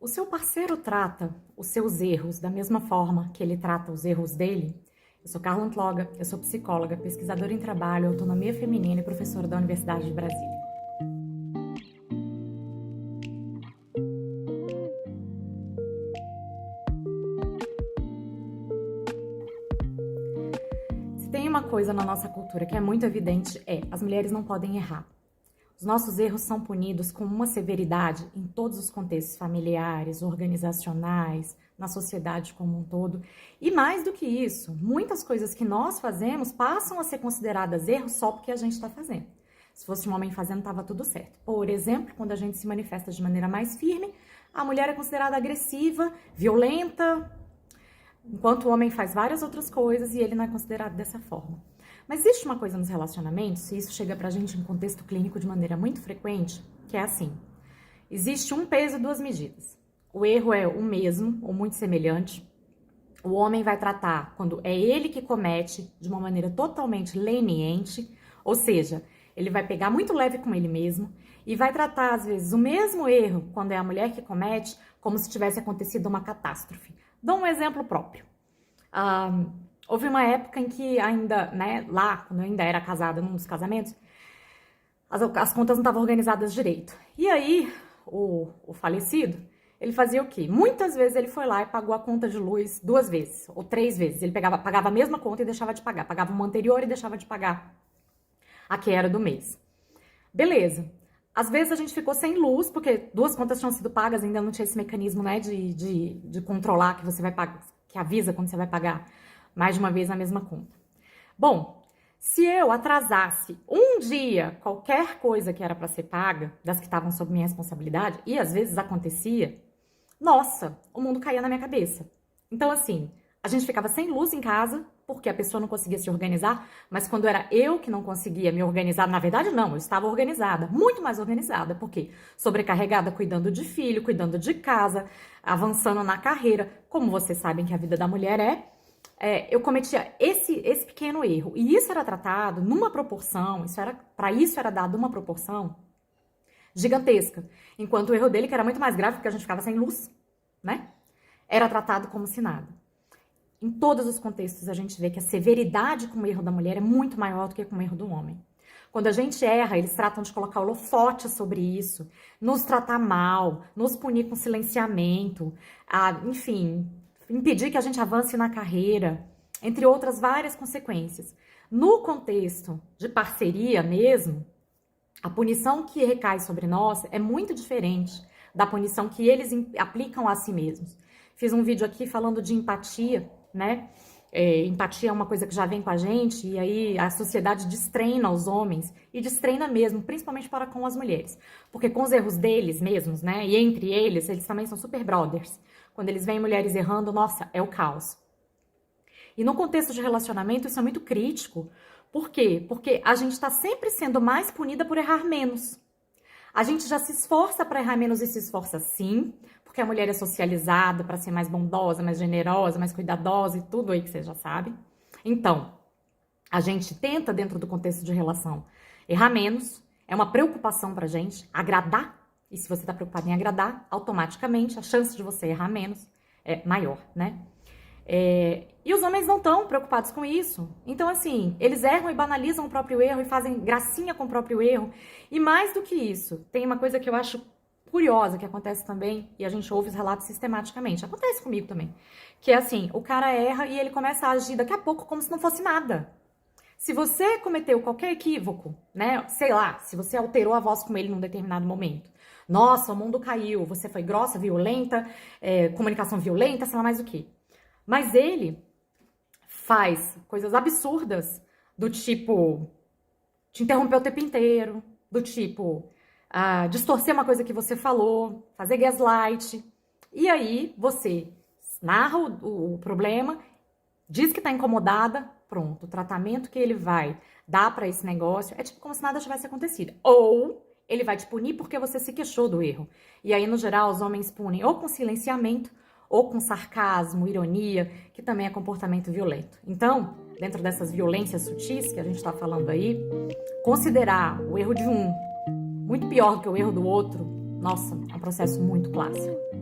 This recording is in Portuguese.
O seu parceiro trata os seus erros da mesma forma que ele trata os erros dele? Eu sou Carla Antloga, eu sou psicóloga, pesquisadora em trabalho, autonomia feminina e professora da Universidade de Brasília. Se tem uma coisa na nossa cultura que é muito evidente as mulheres não podem errar. Os nossos erros são punidos com uma severidade em todos os contextos familiares, organizacionais, na sociedade como um todo. E mais do que isso, muitas coisas que nós fazemos passam a ser consideradas erros só porque a gente está fazendo. Se fosse um homem fazendo, estava tudo certo. Por exemplo, quando a gente se manifesta de maneira mais firme, a mulher é considerada agressiva, violenta, enquanto o homem faz várias outras coisas e ele não é considerado dessa forma. Mas existe uma coisa nos relacionamentos, e isso chega pra gente em contexto clínico de maneira muito frequente, que é assim: existe um peso e duas medidas. O erro é o mesmo, ou muito semelhante. O homem vai tratar, quando é ele que comete, de uma maneira totalmente leniente, ou seja, ele vai pegar muito leve com ele mesmo, e vai tratar, às vezes, o mesmo erro, quando é a mulher que comete, como se tivesse acontecido uma catástrofe. Dou um exemplo próprio. Houve uma época em que ainda, lá, quando eu ainda era casada num dos casamentos, as contas não estavam organizadas direito. E aí, o falecido, ele fazia o quê? Muitas vezes ele foi lá e pagou a conta de luz 2 vezes, ou 3 vezes. Ele pagava a mesma conta e deixava de pagar. Pagava uma anterior e deixava de pagar a que era do mês. Beleza. Às vezes a gente ficou sem luz, porque 2 contas tinham sido pagas, ainda não tinha esse mecanismo, de controlar que você vai pagar, que avisa quando você vai pagar mais de uma vez a mesma conta. Bom, se eu atrasasse um dia qualquer coisa que era para ser paga, das que estavam sob minha responsabilidade, e às vezes acontecia, nossa, o mundo caía na minha cabeça. Então, assim, a gente ficava sem luz em casa, porque a pessoa não conseguia se organizar, mas quando era eu que não conseguia me organizar, na verdade não, eu estava organizada, muito mais organizada, porque sobrecarregada cuidando de filho, cuidando de casa, avançando na carreira, como vocês sabem que a vida da mulher eu cometia esse pequeno erro. E isso era tratado numa proporção, para isso era dado uma proporção gigantesca. Enquanto o erro dele, que era muito mais grave, porque a gente ficava sem luz, era tratado como se nada. Em todos os contextos a gente vê que a severidade com o erro da mulher é muito maior do que com o erro do homem. Quando a gente erra, eles tratam de colocar holofote sobre isso, nos tratar mal, nos punir com silenciamento, enfim, impedir que a gente avance na carreira, entre outras várias consequências. No contexto de parceria mesmo, a punição que recai sobre nós é muito diferente da punição que eles aplicam a si mesmos. Fiz um vídeo aqui falando de empatia, empatia é uma coisa que já vem com a gente, e aí a sociedade destreina os homens, e destreina mesmo, principalmente para com as mulheres. Porque com os erros deles mesmos, e entre eles também são super brothers. Quando eles veem mulheres errando, nossa, é o caos. E no contexto de relacionamento, isso é muito crítico. Por quê? Porque a gente está sempre sendo mais punida por errar menos. A gente já se esforça para errar menos e se esforça sim, porque a mulher é socializada para ser mais bondosa, mais generosa, mais cuidadosa e tudo aí que você já sabe. Então, a gente tenta, dentro do contexto de relação, errar menos. É uma preocupação pra gente agradar. E se você está preocupado em agradar, automaticamente a chance de você errar menos é maior, E os homens não estão preocupados com isso. Então, assim, eles erram e banalizam o próprio erro e fazem gracinha com o próprio erro. E mais do que isso, tem uma coisa que eu acho curiosa que acontece também, e a gente ouve os relatos sistematicamente. Acontece comigo também. Que é assim, o cara erra e ele começa a agir daqui a pouco como se não fosse nada. Se você cometeu qualquer equívoco, sei lá, se você alterou a voz com ele num determinado momento, nossa, o mundo caiu, você foi grossa, violenta, comunicação violenta, sei lá mais o quê. Mas ele faz coisas absurdas, do tipo, te interromper o tempo inteiro, do tipo, distorcer uma coisa que você falou, fazer gaslight. E aí você narra o problema, diz que tá incomodada, pronto, o tratamento que ele vai dar pra esse negócio é tipo como se nada tivesse acontecido. Ou ele vai te punir porque você se queixou do erro. E aí, no geral, os homens punem ou com silenciamento, ou com sarcasmo, ironia, que também é comportamento violento. Então, dentro dessas violências sutis que a gente está falando aí, considerar o erro de um muito pior do que o erro do outro, nossa, é um processo muito clássico.